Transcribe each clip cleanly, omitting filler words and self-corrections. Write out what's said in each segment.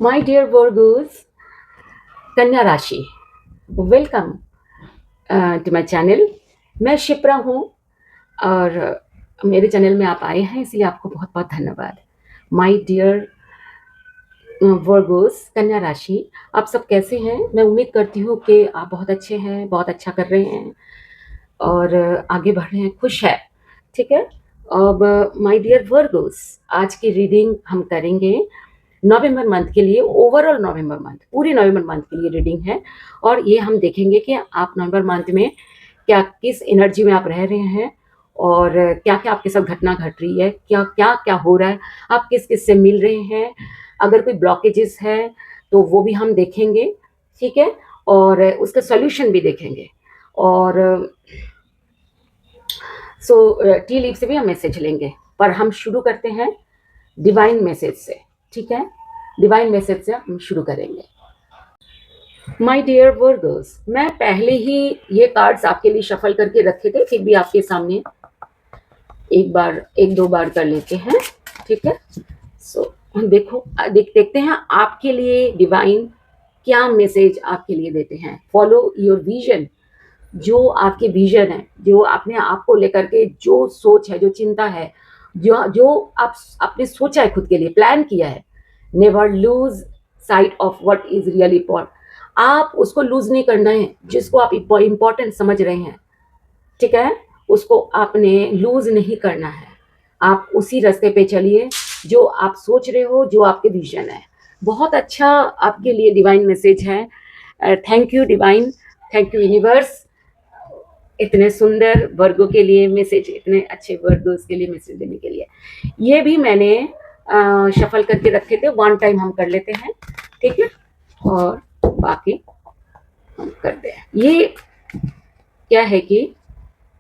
My dear Virgo's, कन्या राशि, welcome to my channel. मैं शिप्रा हूँ और मेरे चैनल में आप आए हैं, इसलिए आपको बहुत बहुत धन्यवाद। माय डियर वर्गोस, कन्या राशि, आप सब कैसे हैं? मैं उम्मीद करती हूँ कि आप बहुत अच्छे हैं, बहुत अच्छा कर रहे हैं और आगे बढ़ रहे हैं, खुश है। ठीक है। अब माय डियर वर्गोस, आज की रीडिंग हम करेंगे नवंबर मंथ के लिए। ओवरऑल नवंबर मंथ, पूरी नवंबर मंथ के लिए रीडिंग है और ये हम देखेंगे कि आप नवंबर मंथ में क्या, किस एनर्जी में आप रह रहे हैं और क्या क्या आपके साथ घटना घट रही है, क्या क्या क्या हो रहा है, आप किस किस से मिल रहे हैं, अगर कोई ब्लॉकेजेस है तो वो भी हम देखेंगे। ठीक है। और उसका सोल्यूशन भी देखेंगे और टी लीव से भी हम मैसेज लेंगे। पर हम शुरू करते हैं डिवाइन मैसेज से। ठीक है। डिवाइन मैसेज से हम शुरू करेंगे। माय डियर वर्गर्स, मैं पहले ही ये कार्ड्स आपके लिए शफल करके रखे थे, फिर भी आपके सामने एक बार, एक दो बार कर लेते हैं। ठीक है। देखो, देखते हैं आपके लिए डिवाइन क्या मैसेज आपके लिए देते हैं। Follow your vision. जो आपके विजन है, जो आपने आपको लेकर के जो सोच है, जो चिंता है, जो जो आप आपने सोचा है, खुद के लिए प्लान किया है, never lose sight of what is really important. आप उसको लूज नहीं करना है, जिसको आप इम्पोर्टेंट समझ रहे हैं। ठीक है। उसको आपने लूज नहीं करना है। आप उसी रास्ते पे चलिए जो आप सोच रहे हो, जो आपके विजन है। बहुत अच्छा आपके लिए डिवाइन मैसेज है। Thank you divine, thank you universe, इतने सुंदर वर्गों के लिए मैसेज, इतने अच्छे वर्गों के लिए मैसेज देने के लिए। ये भी मैंने शफल करके रखे थे, वन टाइम हम कर लेते हैं। ठीक है। और बाकी हम करते हैं। ये क्या है कि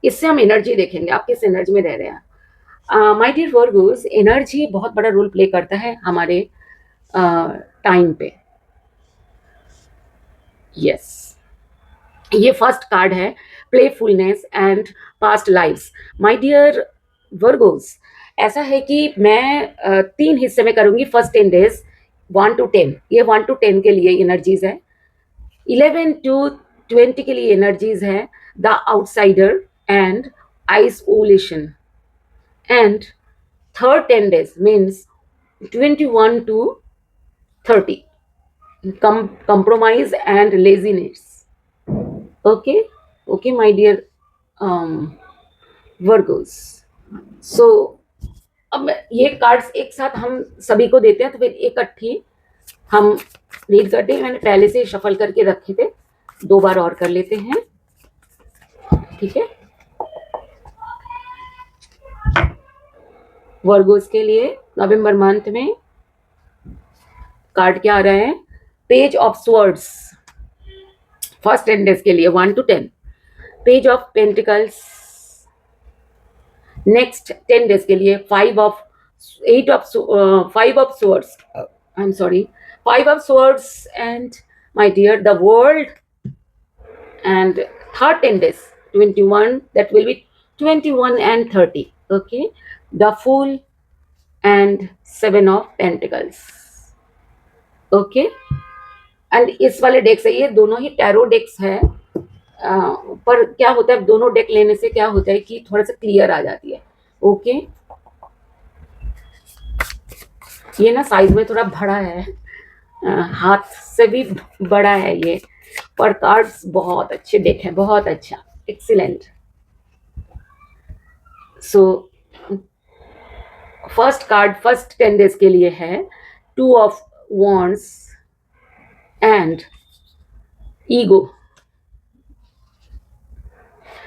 इससे हम एनर्जी देखेंगे, आप किस एनर्जी में रह रहे हैं। माय डियर वर्गोस, एनर्जी बहुत बड़ा रोल प्ले करता है हमारे टाइम पे। यस, ये फर्स्ट कार्ड है, playfulness and past lives. My dear Virgos, ऐसा है कि मैं 3 हिस्से में करूंगी। फर्स्ट 10 डेज, 1 to 10, ये 1 to 10 के लिए एनर्जीज है। 11 to 20 के लिए एनर्जीज है the outsider and isolation. And third 10 days means 21 to 30, compromise and laziness. Okay. Okay, my dear Virgos. So अब ये कार्ड्स एक साथ हम सभी को देते हैं, तो फिर इकट्ठी हम रीड करते हैं। मैंने पहले से शफल करके रखे थे, 2 बार और कर लेते हैं। ठीक है। वर्गोस के लिए नवंबर मंथ में कार्ड क्या आ रहा है? Page of swords. First 10 days के लिए 1 to 10, page of pentacles. Next 10 days के लिए 5 of swords, I am sorry, 5 of swords and my dear the world. And third 10 days 21, that will be 21 and 30. Okay, the fool and 7 of pentacles. Okay. And इस वाले deck से, ये दोनों ही tarot डेक्स है। पर क्या होता है, दोनों डेक लेने से क्या होता है कि थोड़ा सा क्लियर आ जाती है। ओके। ये ना साइज में थोड़ा बड़ा है, हाथ से भी बड़ा है ये, पर कार्ड्स बहुत अच्छे डेक है, बहुत अच्छा, excellent. So first card first 10 days के लिए है 2 of wands and ego.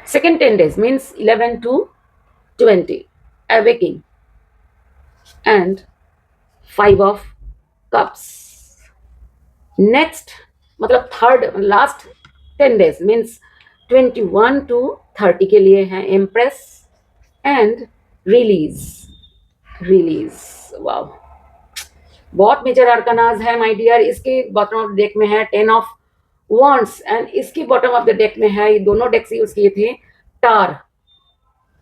Second 10 days means 11 to 20, awakening and 5 of cups. Next, मतलब third last 10 days means 21 to 30 के लिए है empress and release. Release, wow, बहुत मेजर आर्कनाज है माय डियर। इसके बॉटम ऑफ डेक में है 10 of wands एंड इसकी बॉटम ऑफ द डेक में है, ये दोनों डेक्स यूज किए थे, टार।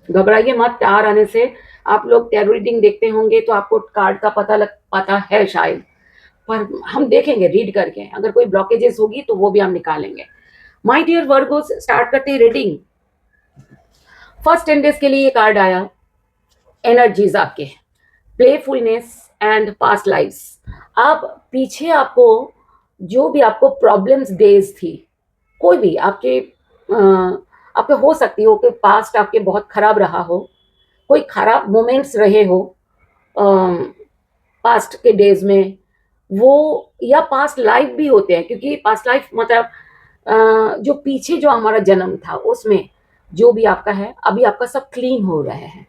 घबराइए मत, टार आने से आप लोग टैरो रीडिंग देखते होंगे तो आपको कार्ड का पता है शायद। पर हम देखेंगे रीड करके, अगर कोई ब्लॉकेजेस होगी तो वो भी हम निकालेंगे। माय डियर वर्गोस, स्टार्ट करते हैं रीडिंग। फर्स्ट 10 डेज के लिए ये कार्ड आया, एनर्जीज आपके, प्लेफुलनेस एंड पास्ट लाइफ्स। आप पीछे आपको जो भी आपको प्रॉब्लम्स डेज थी, कोई भी आपके हो सकती हो कि पास्ट आपके बहुत खराब रहा हो, कोई खराब मोमेंट्स रहे हो पास्ट के डेज में, वो या पास्ट लाइफ भी होते हैं, क्योंकि पास्ट लाइफ मतलब जो पीछे जो हमारा जन्म था उसमें जो भी आपका है, अभी आपका सब क्लीन हो रहा है,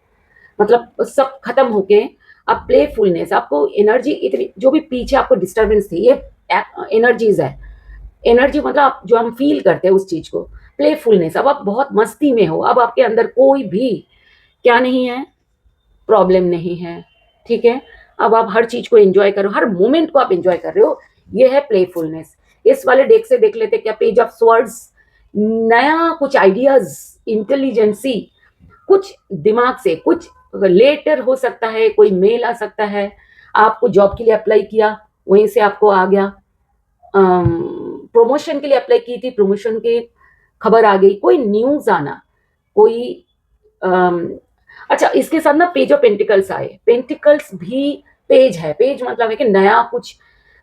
मतलब सब खत्म होके अब प्लेफुलनेस, आपको एनर्जी इतनी, जो भी पीछे आपको डिस्टर्बेंस थी, ये एनर्जीज है। एनर्जी मतलब आप जो हम फील करते हैं उस चीज को, प्लेफुलनेस, अब आप बहुत मस्ती में हो, अब आपके अंदर कोई भी क्या नहीं है, प्रॉब्लम नहीं है, ठीक है। अब आप हर चीज को एंजॉय करो, हर मोमेंट को आप एंजॉय कर रहे हो, ये है प्लेफुलनेस। इस वाले डेक से देख लेते क्या, पेज ऑफ स्वर्ड्स, नया कुछ आइडियाज, इंटेलिजेंसी, कुछ दिमाग से, कुछ लेटर हो सकता है, कोई मेल आ सकता है, आपको जॉब के लिए अप्लाई किया, वहीं से आपको आ गया, प्रमोशन के लिए अप्लाई की थी, प्रमोशन की खबर आ गई, कोई न्यूज आना, कोई अच्छा, इसके साथ ना पेज ऑफ पेंटिकल्स आए, पेंटिकल्स भी पेज है, पेज मतलब है कि नया कुछ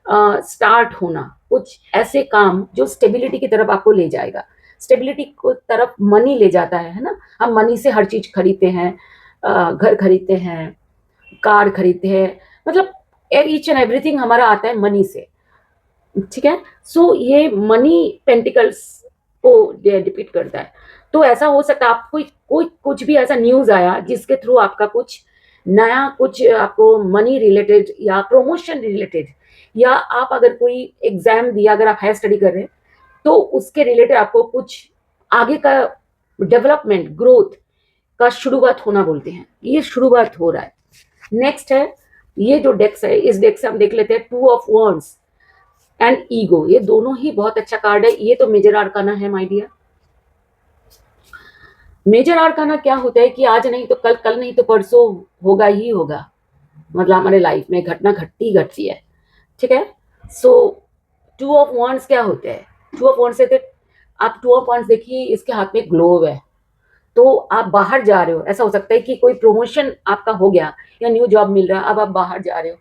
स्टार्ट होना, कुछ ऐसे काम जो स्टेबिलिटी की तरफ आपको ले जाएगा, स्टेबिलिटी को तरफ मनी ले जाता है ना। हम मनी से हर चीज खरीदते हैं, घर खरीदते हैं, कार खरीदते हैं, मतलब ईच एंड एवरीथिंग हमारा आता है मनी से, ठीक है। सो ये मनी पेंटिकल्स को डिपिक्ट करता है। तो ऐसा हो सकता है आप कोई कुछ भी ऐसा न्यूज आया जिसके थ्रू आपका कुछ नया, कुछ आपको मनी रिलेटेड या प्रमोशन रिलेटेड, या आप अगर कोई एग्जाम दिया, अगर आप हायर स्टडी कर रहे हैं तो उसके रिलेटेड आपको कुछ आगे का डेवलपमेंट, ग्रोथ का शुरुआत होना बोलते हैं, ये शुरुआत हो रहा है। नेक्स्ट है, ये जो डेक्स है, इस डेक से हम देख लेते हैं two of wands and ego, ये दोनों ही बहुत अच्छा कार्ड है। ये तो मेजर आर्काना है माय डियर। मेजर आर्काना क्या होता है कि आज नहीं तो कल, कल नहीं तो परसों होगा ही होगा, मतलब हमारे लाइफ में घटना घटती है, ठीक है। सो टू ऑफ वॉन्ड्स क्या होते हैं, टू ऑफ वॉन्ड्स से आप टू ऑफ वॉन्ड्स देखिए, इसके हाथ में ग्लोव है, तो आप बाहर जा रहे हो, ऐसा हो सकता है कि कोई प्रमोशन आपका हो गया या न्यू जॉब मिल रहा है, अब आप बाहर जा रहे हो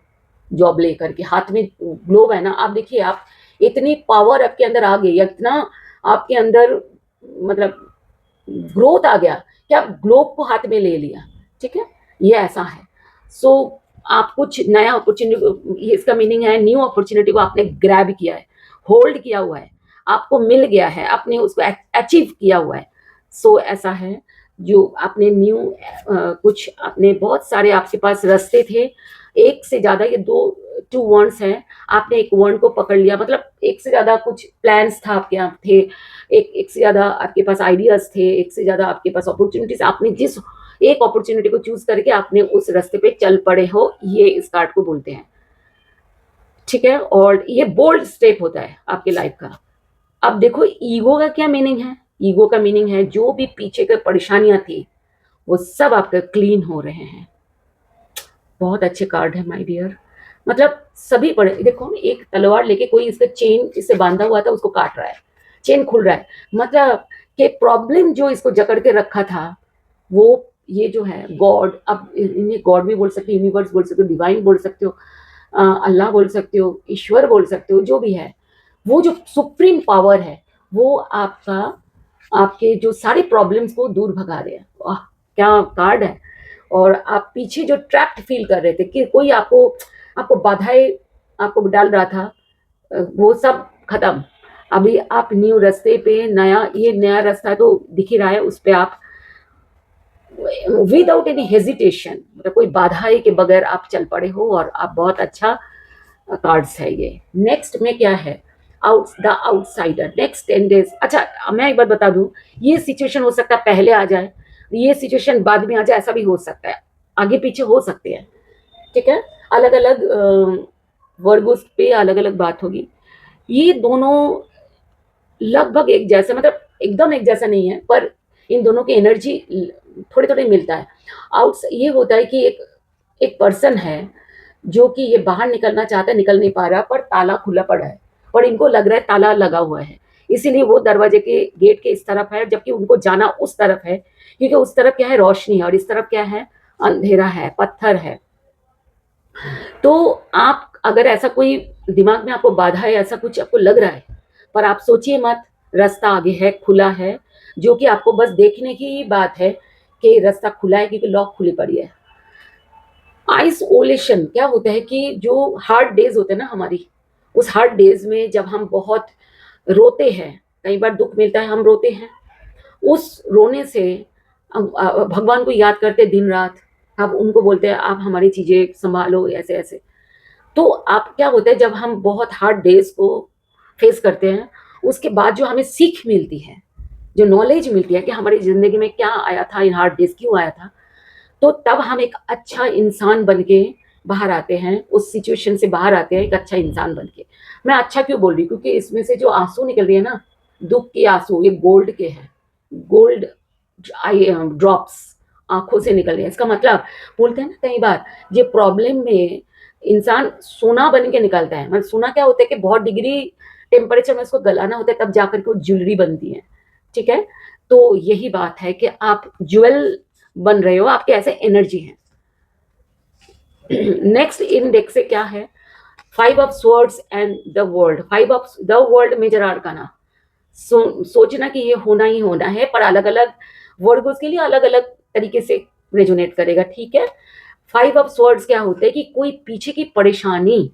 जॉब लेकर के, हाथ में ग्लोव है ना। आप देखिए, आप इतनी पावर आपके अंदर आ गई, इतना आपके अंदर मतलब ग्रोथ आ गया कि आप ग्लोब को हाथ में ले लिया, ठीक है, ये ऐसा है। सो आप कुछ नया अपॉर्चुनिटी, इसका मीनिंग है न्यू अपॉर्चुनिटी को आपने ग्रैब किया है, होल्ड किया हुआ है, आपको मिल गया है, आपने उसको अचीव किया हुआ है। सो ऐसा है, जो आपने न्यू कुछ, आपने बहुत सारे आपके पास रास्ते थे, एक से ज्यादा, ये दो टू वर्ड्स हैं, आपने एक वर्ड को पकड़ लिया, मतलब एक से ज्यादा कुछ प्लान्स था आपके यहाँ थे, एक से ज्यादा आपके पास आइडियाज थे, एक से ज्यादा आपके पास अपॉर्चुनिटीज, आपने जिस एक अपॉर्चुनिटी को चूज करके आपने उस रास्ते पे चल पड़े हो, ये इस कार्ड को बोलते हैं, ठीक है। और ये बोल्ड स्टेप होता है आपके लाइफ का। अब देखो ईगो का क्या मीनिंग है, ईगो का मीनिंग है जो भी पीछे के परेशानियां थी वो सब आपके क्लीन हो रहे हैं। बहुत अच्छे कार्ड है माय डियर, मतलब सभी बड़े, देखो एक तलवार लेके कोई इसका चेन इससे बांधा हुआ था, उसको काट रहा है, चेन खुल रहा है, मतलब कि प्रॉब्लम जो इसको जकड़ के रखा था, वो ये जो है गॉड, अब इन्हें गॉड भी बोल सकते हो, यूनिवर्स बोल सकते हो, डिवाइन बोल सकते हो, अल्लाह बोल सकते हो, ईश्वर बोल सकते हो, जो भी है, वो जो सुप्रीम पावर है, वो आपका, आपके जो सारे प्रॉब्लम्स को दूर भगा रहे हैं। वाह क्या कार्ड है। और आप पीछे जो ट्रैप्ड फील कर रहे थे कि कोई आपको आपको बाधाएं आपको डाल रहा था, वो सब खत्म, अभी आप न्यू रास्ते पे, नया, ये नया रास्ता तो दिख ही रहा है, उस पर आप विदाउट एनी हेजिटेशन, मतलब कोई बाधाएं के बगैर आप चल पड़े हो, और आप बहुत अच्छा कार्ड्स है ये। नेक्स्ट में क्या है, द आउटसाइडर, नेक्स्ट 10 डेज। अच्छा मैं एक बात बता दूं, ये सिचुएशन हो सकता है पहले आ जाए, ये सिचुएशन बाद में आ जाए, ऐसा भी हो सकता है, आगे पीछे हो सकते हैं, ठीक है। अलग अलग वर्गों पे अलग अलग बात होगी। ये दोनों लगभग एक जैसा, मतलब एकदम एक जैसा नहीं है, पर इन दोनों की एनर्जी थोड़े थोड़े मिलता है। आउट ये होता है कि एक एक पर्सन है जो कि ये बाहर निकलना चाहता है, निकल नहीं पा रहा, पर ताला खुला पड़ा है और इनको लग रहा है ताला लगा हुआ है, इसीलिए वो दरवाजे के गेट के इस तरफ है, जबकि उनको जाना उस तरफ है, क्योंकि उस तरफ क्या है, रोशनी, और इस तरफ क्या है, अंधेरा है, पत्थर है। तो आप अगर ऐसा कोई दिमाग में आपको बाधा है, ऐसा कुछ आपको लग रहा है, पर आप सोचिए मत, रास्ता आगे है, खुला है, जो कि आपको बस देखने की बात है कि रास्ता खुला है, क्योंकि लॉक खुली पड़ी है। आइसोलेशन क्या होता है कि जो हार्ड डेज होते हैं ना हमारी, उस हार्ड डेज में जब हम बहुत रोते हैं, कई बार दुख मिलता है, हम रोते हैं, उस रोने से भगवान को याद करते दिन रात, अब उनको बोलते हैं आप हमारी चीजें संभालो, ऐसे ऐसे। तो आप क्या होता है, जब हम बहुत हार्ड डेज को फेस करते हैं, उसके बाद जो हमें सीख मिलती है, जो नॉलेज मिलती है कि हमारी जिंदगी में क्या आया था, इन हार्ड डेज क्यों आया था, तो तब हम एक अच्छा इंसान बन के बाहर आते हैं, उस सिचुएशन से बाहर आते हैं एक अच्छा इंसान बन के। मैं अच्छा क्यों बोल रही हूँ, क्योंकि इसमें से जो आंसू निकल रही है ना, दुख के आंसू, ये गोल्ड के हैं, गोल्ड आई ड्रॉप्स आंखों से निकल रहे हैं। इसका मतलब बोलते हैं ना कई बार, ये प्रॉब्लम में इंसान सोना बन के निकलता है। मतलब सोना क्या होता है कि बहुत डिग्री टेम्परेचर में उसको गलाना होता है, तब जाकर के वो ज्वेलरी बनती है। ठीक है, तो यही बात है कि आप ज्वेल बन रहे हो, आपके ऐसे एनर्जी है। नेक्स्ट इंडेक्स से क्या है, 5 of Swords and the world. 5 of the World major arcana, सोचना कि ये होना ही होना है, पर अलग अलग वर्ड उसके लिए अलग अलग तरीके से रेजोनेट करेगा। ठीक है, 5 of Swords क्या होता है कि कोई पीछे की परेशानी,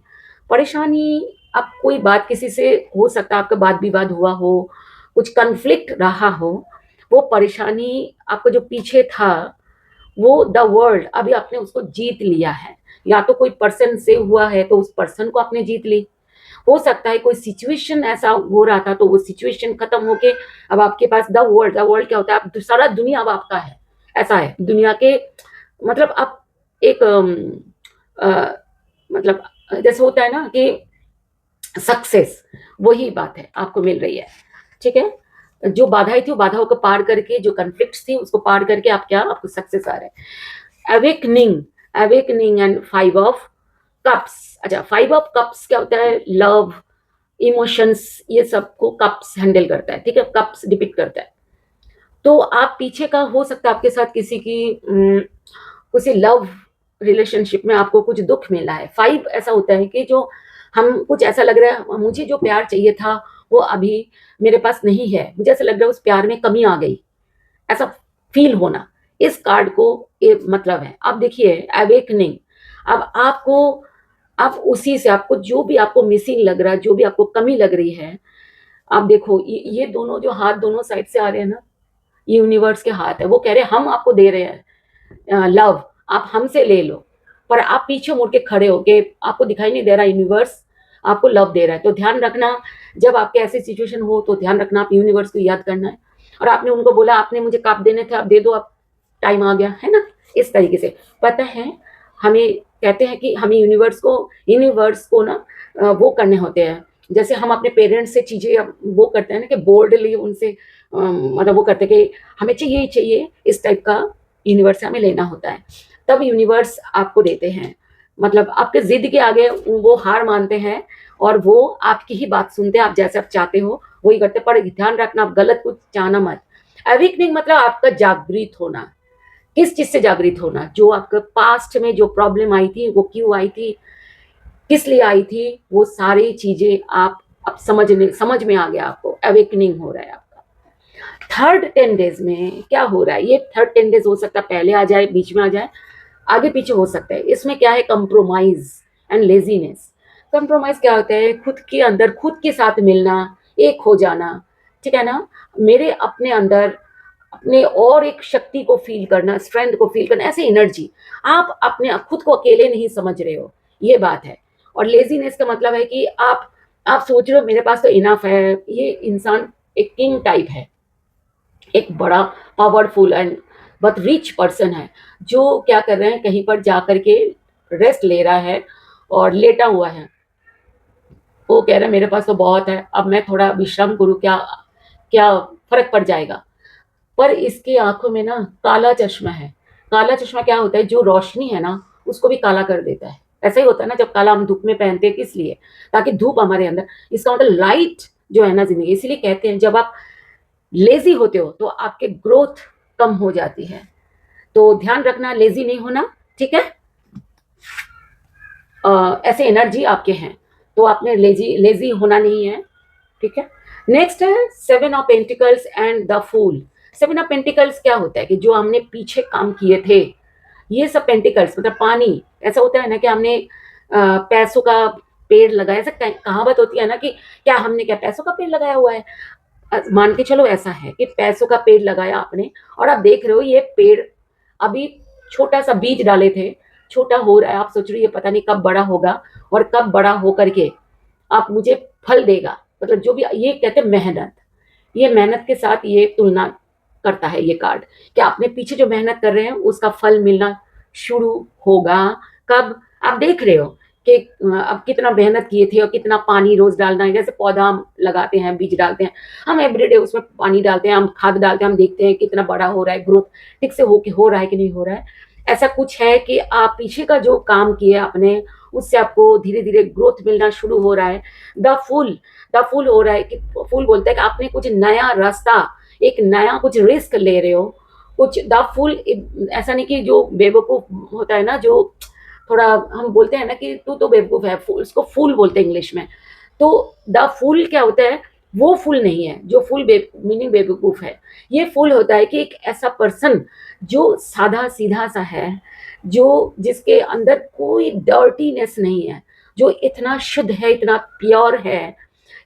परेशानी, अब कोई बात किसी से हो सकता है, आपका वाद विवाद हुआ हो, कुछ कन्फ्लिक्ट रहा हो, वो परेशानी आपको जो पीछे था, वो द वर्ल्ड अभी आपने उसको जीत लिया है। या तो कोई पर्सन से हुआ है तो उस पर्सन को आपने जीत ली, हो सकता है कोई सिचुएशन ऐसा हो रहा था तो वो सिचुएशन खत्म होके अब आपके पास द वर्ल्ड, द वर्ल्ड क्या होता है, आप सारा दुनिया अब आपका है, ऐसा है दुनिया के, मतलब आप एक मतलब जैसे होता है ना कि सक्सेस, वही बात है आपको मिल रही है। ठीक है, जो बाधाएं थी वो बाधाओं को पार करके, जो कन्फ्लिक्ट थी उसको पार करके आप क्या, आपको सक्सेस आ रहा है। Awakening, awakening and 5 of Cups। अच्छा, 5 of Cups क्या होता है, लव, इमोशंस, ये सबको कप्स हैंडल करता है। ठीक है, कप्स डिपिक्ट करता है। तो आप पीछे का हो सकता है आपके साथ किसी की किसी लव रिलेशनशिप में आपको कुछ दुख मिला है। 5 ऐसा होता है कि जो हम कुछ ऐसा लग रहा है, मुझे जो प्यार चाहिए था वो अभी मेरे पास नहीं है, मुझे ऐसा लग रहा है उस प्यार में कमी आ गई, ऐसा फील होना, इस कार्ड को ये मतलब है। अब देखिए अवेकनिंग, अब आपको, अब उसी से आपको जो भी आपको मिसिंग लग रहा है, जो भी आपको कमी लग रही है, आप देखो ये दोनों जो हाथ दोनों साइड से आ रहे हैं ना, ये यूनिवर्स के हाथ है, वो कह रहे हैं हम आपको दे रहे हैं लव, आप हमसे ले लो, पर आप पीछे मुड़ के खड़े हो के, आपको दिखाई नहीं दे रहा यूनिवर्स आपको लव दे रहा है। तो ध्यान रखना, जब आपके ऐसी सिचुएशन हो तो ध्यान रखना, आप यूनिवर्स को याद करना है। और आपने उनको बोला आपने मुझे कप देने थे, आप दे दो, अब टाइम आ गया है ना, इस तरीके से। पता है, हमें कहते हैं कि हमें यूनिवर्स को ना वो करने होते हैं, जैसे हम अपने पेरेंट्स से चीज़ें वो करते हैं ना कि बोल्डली उनसे मतलब वो करते हैं कि हमें चाहिए ही चाहिए, इस टाइप का यूनिवर्स से हमें लेना होता है, तब यूनिवर्स आपको देते हैं। मतलब आपके जिद के आगे वो हार मानते हैं और वो आपकी ही बात सुनते हैं, आप जैसे आप चाहते हो वही करते, पर ध्यान रखना आप गलत कुछ चाहना मत। अवेकनिंग मतलब आपका जागृत होना, किस चीज से जागृत होना, जो आपके पास्ट में जो प्रॉब्लम आई थी वो क्यों आई थी, किस लिए आई थी, वो सारी चीजें आप अब समझ में आ गया, आपको अवेकनिंग हो रहा है आपका। थर्ड 10 डेज में क्या हो रहा है, ये थर्ड 10 डेज हो सकता है पहले आ जाए, बीच में आ जाए, आगे पीछे हो सकता है। इसमें क्या है, कंप्रोमाइज एंड लेजीनेस। कंप्रोमाइज क्या होता है, खुद के अंदर खुद के साथ मिलना, एक हो जाना, ठीक है ना, मेरे अपने अंदर अपने और एक शक्ति को फील करना, स्ट्रेंथ को फील करना, ऐसे एनर्जी, आप अपने खुद को अकेले नहीं समझ रहे हो, ये बात है। और लेजीनेस का मतलब है कि आप सोच रहे हो मेरे पास तो इनफ है, ये इंसान एक किंग टाइप है, एक बड़ा पावरफुल एंड बहुत रिच पर्सन है, जो क्या कर रहे हैं, कहीं पर जा करके रेस्ट ले रहा है और लेटा हुआ है, वो कह रहा है मेरे पास तो बहुत है, अब मैं थोड़ा विश्राम करूँ, क्या क्या फर्क पड़ जाएगा। पर इसकी आंखों में ना काला चश्मा है। काला चश्मा क्या होता है, जो रोशनी है ना उसको भी काला कर देता है, ऐसा ही होता है ना, जब काला हम धूप में पहनते हैं किस लिए, ताकि धूप हमारे अंदर, इसका मतलब लाइट जो है ना जिंदगी, इसीलिए कहते हैं जब आप लेजी होते हो तो आपके ग्रोथ कम हो जाती है। तो ध्यान रखना, लेजी नहीं होना, ठीक है। ऐसे एनर्जी आपके हैं तो आपने लेजी लेजी होना नहीं है, ठीक है। नेक्स्ट है seven of pentacles and the fool. Seven of pentacles क्या होता है कि जो हमने पीछे काम किए थे, ये सब पेंटिकल्स मतलब पानी, ऐसा होता है ना कि हमने पैसों का पेड़ लगाया, ऐसा कहावत होती है ना कि क्या हमने क्या पैसों का पेड़ लगाया हुआ है, मान के चलो ऐसा है कि पैसों का पेड़ लगाया आपने, और आप देख रहे हो ये पेड़ अभी छोटा सा बीज डाले थे, छोटा हो रहा है, आप सोच रहे हो ये पता नहीं कब बड़ा होगा, और कब बड़ा हो करके आप मुझे फल देगा, मतलब जो भी, ये कहते हैं मेहनत, ये मेहनत के साथ ये तुलना करता है ये कार्ड कि आपने पीछे जो मेहनत कर रहे हैं उसका फल मिलना शुरू होगा। कब? आप देख रहे हो कि अब कितना मेहनत किए थे और कितना पानी रोज डालना है, जैसे पौधा हम लगाते हैं, बीज डालते हैं, हम एवरीडे उसमें पानी डालते हैं, हम खाद डालते हैं, हम देखते हैं कितना बड़ा हो रहा है, ग्रोथ ठीक से हो रहा है कि नहीं हो रहा है। ऐसा कुछ है कि आप पीछे का जो काम किए आपने, उससे आपको धीरे धीरे ग्रोथ मिलना शुरू हो रहा है। द फूल हो रहा है कि फूल बोलता है कि आपने कुछ नया रास्ता, एक नया कुछ रिस्क ले रहे हो, कुछ द फूल, ऐसा नहीं कि जो बेवकूफ होता है ना, जो थोड़ा हम बोलते हैं ना कि तू तो बेवकूफ है, उसको फूल बोलते हैं इंग्लिश में। तो द फूल क्या होता है, वो फूल नहीं है जो फूल मीनिंग बेवकूफ है। ये फूल होता है कि एक ऐसा पर्सन जो साधा सीधा सा है, जो जिसके अंदर कोई डर्टीनेस नहीं है, जो इतना शुद्ध है, इतना प्योर है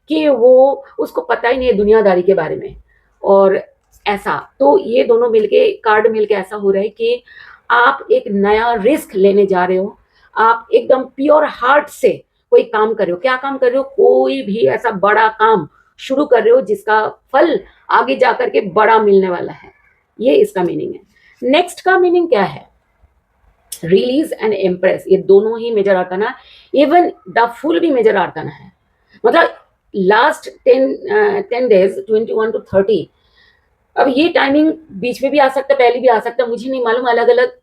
कि वो, उसको पता ही नहीं है दुनियादारी के बारे में। और ऐसा तो ये दोनों मिलके, कार्ड मिलके ऐसा हो रहा है कि आप एक नया रिस्क लेने जा रहे हो, आप एकदम प्योर हार्ट से कोई काम कर रहे हो। क्या काम कर रहे हो? कोई भी ऐसा बड़ा काम शुरू कर रहे हो जिसका फल आगे जाकर के बड़ा मिलने वाला है, ये इसका मीनिंग है। नेक्स्ट का मीनिंग क्या है? रिलीज एंड एम्प्रेस, ये दोनों ही major arcana, even the fool भी मेजर आर्काना है। मतलब लास्ट 10 डेज 21 to 30, अब ये टाइमिंग बीच में भी आ सकता है, पहले भी आ सकता है, मुझे नहीं मालूम, अलग अलग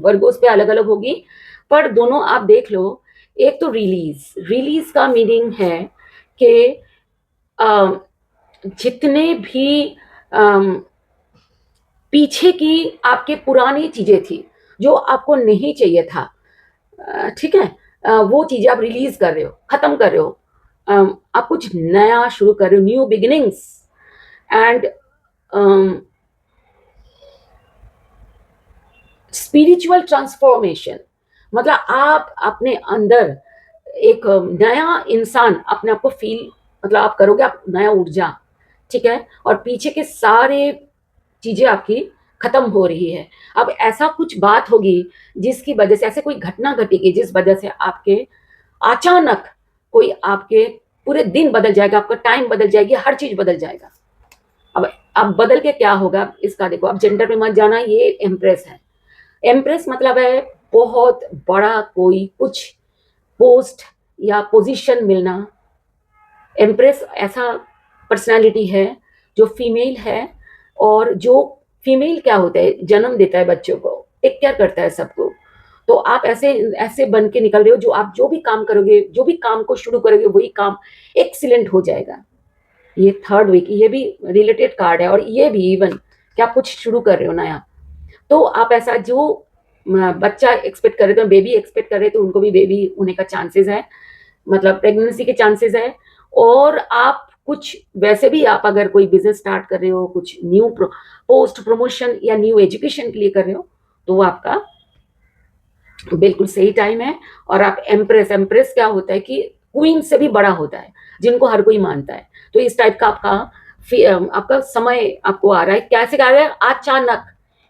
वर्गोस पे अलग अलग होगी, पर दोनों आप देख लो। एक तो रिलीज का मीनिंग है कि जितने भी पीछे की आपके पुरानी चीजें थी जो आपको नहीं चाहिए था, ठीक है, वो चीजें आप रिलीज कर रहे हो, खत्म कर रहे हो, आप कुछ नया शुरू कर रहे हो, new beginnings and spiritual transformation. मतलब आप अपने अंदर एक नया इंसान अपने आप को फील, मतलब आप करोगे, आप नया ऊर्जा, ठीक है, और पीछे के सारे चीजें आपकी खत्म हो रही है। अब ऐसा कुछ बात होगी जिसकी वजह से, ऐसे कोई घटना घटेगी जिस वजह से आपके अचानक कोई आपके पूरे दिन बदल जाएगा, आपका टाइम बदल जाएगी, हर चीज बदल जाएगा। अब बदल के क्या होगा इसका देखो, अब जेंडर पे मत जाना, ये एम्प्रेस है। एम्प्रेस मतलब है बहुत बड़ा कोई कुछ पोस्ट या पोजीशन मिलना। एम्प्रेस ऐसा पर्सनालिटी है जो फीमेल है, और जो फीमेल क्या होता है, जन्म देता है बच्चों को, टेक केयर करता है सबको। तो आप ऐसे ऐसे बन के निकल रहे हो, जो आप जो भी काम करोगे, जो भी काम को शुरू करोगे, वही काम एक्सीलेंट हो जाएगा। ये थर्ड वीक, ये भी रिलेटेड कार्ड है, और ये भी इवन कि आप कुछ शुरू कर रहे हो नया, तो आप ऐसा जो बच्चा एक्सपेक्ट कर रहे थे, बेबी एक्सपेक्ट कर रहे थे, उनको भी बेबी होने का चांसेस है, मतलब प्रेगनेंसी के चांसेस है। और आप कुछ वैसे भी, आप अगर कोई बिजनेस स्टार्ट कर रहे हो, कुछ न्यू पोस्ट प्रमोशन या न्यू एजुकेशन के लिए कर रहे हो, तो वो आपका बिल्कुल सही टाइम है। और आप एम्प्रेस क्या होता है कि क्वीन से भी बड़ा होता है, जिनको हर कोई मानता है। तो इस टाइप का आपका समय आपको आ रहा है। कैसे आ रहा है? अचानक,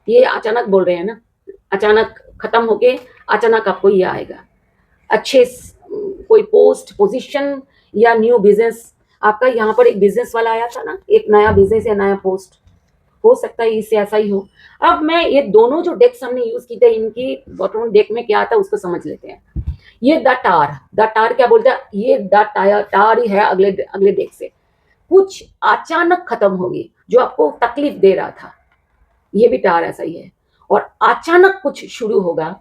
ये अचानक बोल रहे हैं ना, अचानक खत्म होके अचानक आपको ये आएगा। अच्छे कोई पोस्ट पोजीशन या न्यू बिजनेस, आपका यहाँ पर एक बिजनेस वाला आया था ना, एक नया बिजनेस या नया पोस्ट, हो सकता है इससे ऐसा ही हो। अब मैं ये दोनों जो डेक्स हमने यूज की थे, इनकी बॉटम डेक में क्या आता है उसको समझ लेते हैं। ये द टार क्या बोलता है? ये द टार ही है अगले अगले डेक से। कुछ अचानक खत्म होगी जो आपको तकलीफ दे रहा था, ये भी टार ऐसा ही है। और अचानक कुछ शुरू होगा,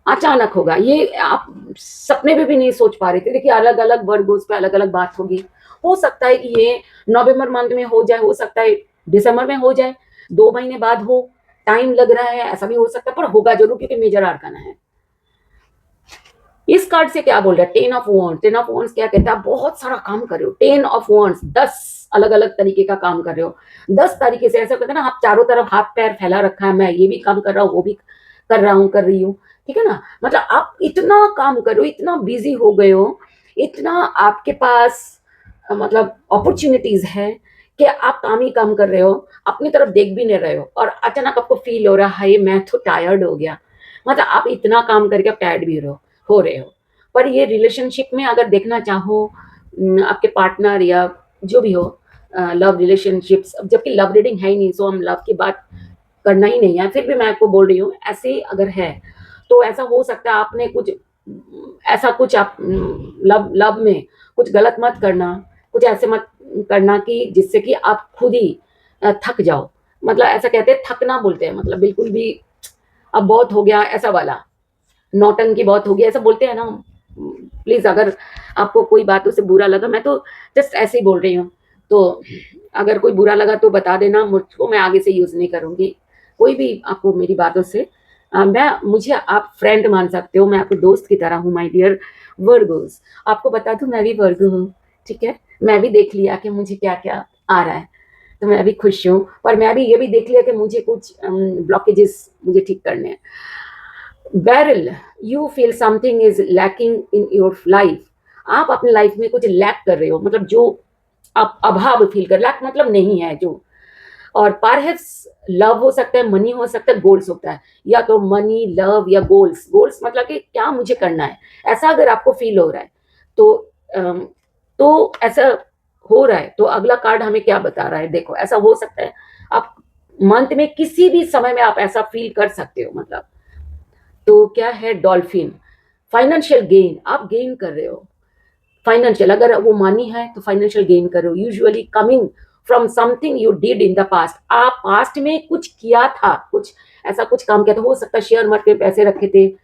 अचानक होगा, ये आप सपने में भी नहीं सोच पा रहे थे। देखिए अलग अलग वर्गोस पे अलग अलग बात होगी। हो सकता है कि ये नवंबर मंथ में हो जाए, हो सकता है दिसंबर में हो जाए, 2 महीने बाद हो, टाइम लग रहा है, ऐसा भी हो सकता है, पर होगा जरूर क्योंकि मेजर आर्काना है। इस कार्ड से क्या बोल रहा है? 10 ऑफ वॉन्ड्स। 10 ऑफ वॉन्ड्स क्या कहता है? आप बहुत सारा काम कर रहे हो। 10 ऑफ वॉन्ड्स, 10 अलग अलग तरीके का काम कर रहे हो, 10 तरीके से। ऐसा कहते हैं ना, आप चारों तरफ हाथ पैर फैला रखा है, मैं ये भी काम कर रहा हूँ, वो भी कर रहा हूँ, कर रही हूँ, ठीक है ना। मतलब आप इतना काम कर रहे हो, इतना बिजी हो गए हो, इतना आपके पास मतलब अपॉर्चुनिटीज है कि आप काम ही काम कर रहे हो, अपनी तरफ देख भी नहीं रहे हो, और अचानक आपको फील हो रहा है मैं तो टायर्ड हो गया। मतलब आप इतना काम करके आप टायर्ड भी हो रहे हो। पर ये रिलेशनशिप में अगर देखना चाहो, आपके पार्टनर या जो भी हो, लव रिलेशनशिप्स, जबकि लव रीडिंग है ही नहीं, सो हम लव की बात करना ही नहीं है, फिर भी मैं आपको बोल रही हूँ ऐसे अगर है तो ऐसा हो सकता है आपने कुछ ऐसा कुछ आप लव लव में कुछ गलत मत करना, कुछ ऐसे मत करना कि जिससे कि आप खुद ही थक जाओ। मतलब ऐसा कहते हैं थकना बोलते हैं, मतलब बिल्कुल भी अब बहुत हो गया ऐसा वाला, नौटंकी बहुत हो गया ऐसा बोलते हैं ना। प्लीज अगर आपको कोई बातों से बुरा लगा, मैं तो जस्ट ऐसे ही बोल रही हूँ, तो अगर कोई बुरा लगा तो बता देना मुझको, मैं आगे से यूज नहीं करूंगी कोई भी आपको मेरी बातों से। मैं मुझे आप फ्रेंड मान सकते हो, मैं आपको दोस्त की तरह हूँ माय डियर वर्गोस। आपको बता दूं मैं भी वर्ग हूँ, ठीक है। मैं भी देख लिया कि मुझे क्या क्या आ रहा है, तो मैं भी खुश हूँ, पर मैं भी ये भी देख लिया कि मुझे कुछ ब्लॉकेजेस मुझे ठीक करने हैं। Barrel, you feel something is lacking in your life. आप अपनी लाइफ में कुछ लैक कर रहे हो, मतलब जो आप अभाव फील कर, लैक मतलब नहीं है जो। और परहैप्स लव हो सकता है, मनी हो सकता है, गोल्स होता है, या तो मनी लव या गोल्स। गोल्स मतलब कि क्या मुझे करना है, ऐसा अगर आपको फील हो रहा है तो ऐसा हो रहा है तो अगला कार्ड हमें क्या बता रहा है? देखो ऐसा हो सकता है आप मंथ में किसी भी समय में आप ऐसा फील कर सकते हो। मतलब तो क्या है? डॉल्फिन, फाइनेंशियल गेन, आप गेन कर रहे हो फाइनेंशियल, अगर वो मनी है तो फाइनेंशियल गेन कर रहे हो, usually coming from something you did in the past. आप पास्ट में कुछ किया था, कुछ ऐसा कुछ काम किया था, हो सकता है शेयर मार्केट में पैसे रखे थे,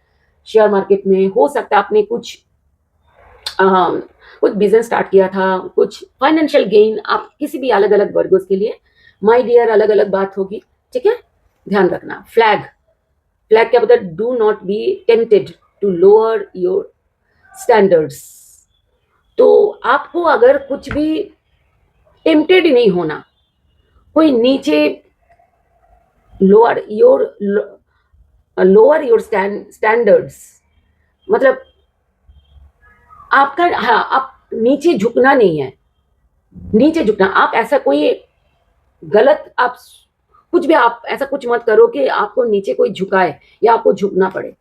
शेयर मार्केट में हो सकता है आपने कुछ बिजनेस स्टार्ट किया था, कुछ फाइनेंशियल गेन। आप किसी भी अलग अलग वर्गों के लिए माय डियर अलग अलग बात होगी, ठीक है, ध्यान रखना। फ्लैग, फ्लैग क्या बताए? Do not be tempted to lower your standards. तो आपको अगर कुछ भी टेम्प्टेड नहीं होना, कोई नीचे लोअर योर स्टैंडर्ड्स, मतलब आपका, हाँ, आप नीचे झुकना नहीं है, नीचे झुकना आप ऐसा कोई गलत आप कुछ भी आप ऐसा कुछ मत करो कि आपको नीचे कोई झुकाए या आपको झुकना पड़े,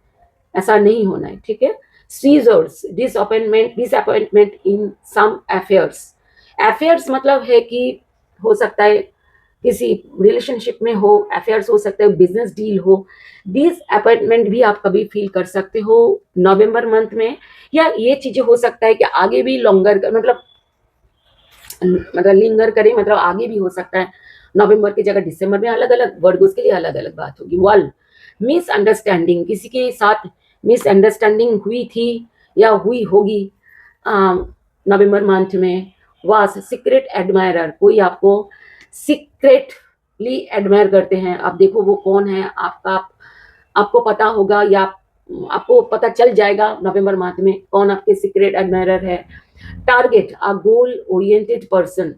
ऐसा नहीं होना है, ठीक है। सीजर्स, डिसअपॉइंटमेंट इन सम अफेयर्स। अफेयर्स मतलब है कि हो सकता है किसी रिलेशनशिप में हो, अफेयर्स हो सकता है, बिजनेस डील हो, डिसअपॉइंटमेंट भी आप कभी फील कर सकते हो नवंबर मंथ में। या ये चीजें हो सकता है कि आगे भी लॉन्गर मतलब लिंगर करे, मतलब आगे भी हो सकता है नवंबर की जगह दिसंबर में। अलग अलग वर्गों के लिए अलग अलग बात होगी। वर्ल्ड, मिसअंडरस्टैंडिंग, किसी के साथ मिसअंडरस्टैंडिंग हुई थी या हुई होगी नवंबर मंथ में। वास, सीक्रेट एडमायरर, कोई आपको सीक्रेटली एडमायर करते हैं, आप देखो वो कौन है आपका, आपको पता होगा या आपको पता चल जाएगा नवंबर मंथ में कौन आपके सीक्रेट एडमायरर है। टारगेट, अ गोल ओरिएंटेड पर्सन,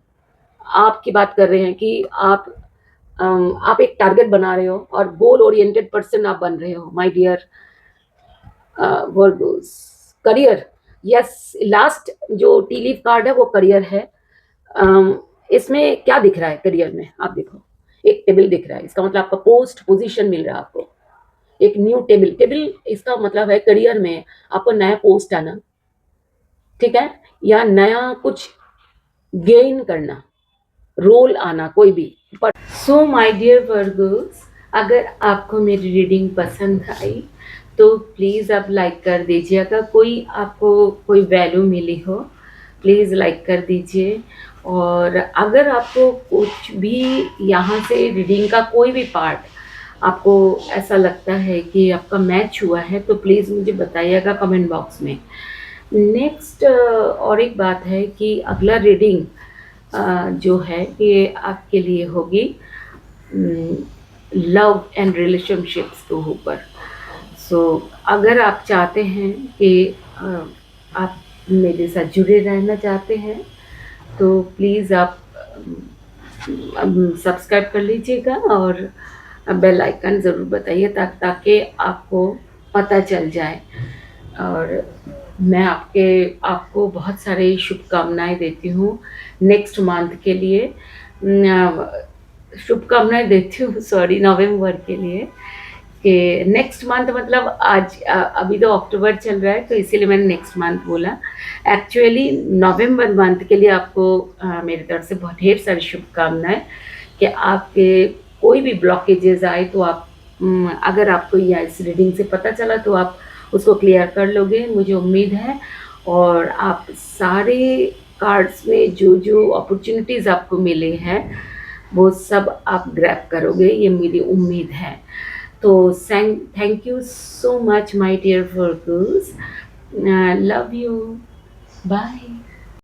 आपकी बात कर रहे हैं कि आप एक टारगेट बना रहे हो और गोल ओरिएंटेड पर्सन आप बन रहे हो my dear Virgos. Career, yes, last जो टी लीफ कार्ड है वो करियर है। इसमें क्या दिख रहा है करियर में? आप देखो एक टेबल दिख रहा है, इसका मतलब आपका पोस्ट पोजीशन मिल रहा है आपको, एक न्यू टेबल। टेबल इसका मतलब है करियर में आपको नया पोस्ट आना, ठीक है, या नया कुछ गेन करना, रोल आना कोई भी। सो माय डियर वर्गोस, अगर आपको मेरी रीडिंग पसंद आई तो प्लीज़ आप लाइक कर दीजिए। अगर कोई आपको कोई वैल्यू मिली हो प्लीज़ लाइक कर दीजिए। और अगर आपको कुछ भी यहाँ से रीडिंग का कोई भी पार्ट आपको ऐसा लगता है कि आपका मैच हुआ है तो प्लीज़ मुझे बताइएगा कमेंट बॉक्स में। नेक्स्ट और एक बात है कि अगला रीडिंग जो है ये आपके लिए होगी लव एंड रिलेशनशिप्स के ऊपर। सो अगर आप चाहते हैं कि आप मेरे साथ जुड़े रहना चाहते हैं तो प्लीज़ आप सब्सक्राइब कर लीजिएगा और बेल आइकन ज़रूर बताइए ताकि आपको पता चल जाए। और मैं आपको बहुत सारी शुभकामनाएँ देती हूँ नेक्स्ट मंथ के लिए। शुभकामनाएँ देती हूँ सॉरी नवंबर के लिए कि नेक्स्ट मंथ मतलब आज अभी तो अक्टूबर चल रहा है तो इसीलिए मैंने नेक्स्ट मंथ बोला। एक्चुअली नवंबर मंथ के लिए आपको मेरी तरफ से बहुत ढेर सारी शुभकामनाएँ कि आपके कोई भी ब्लॉकेजेस आए तो आप अगर आपको या इस रीडिंग से पता चला तो आप उसको क्लियर कर लोगे, मुझे उम्मीद है। और आप सारे कार्ड्स में जो अपॉर्चुनिटीज़ आपको मिले हैं वो सब आप ग्रैब करोगे, ये मेरी उम्मीद है। तो thank you so much my dear workers, love you, bye.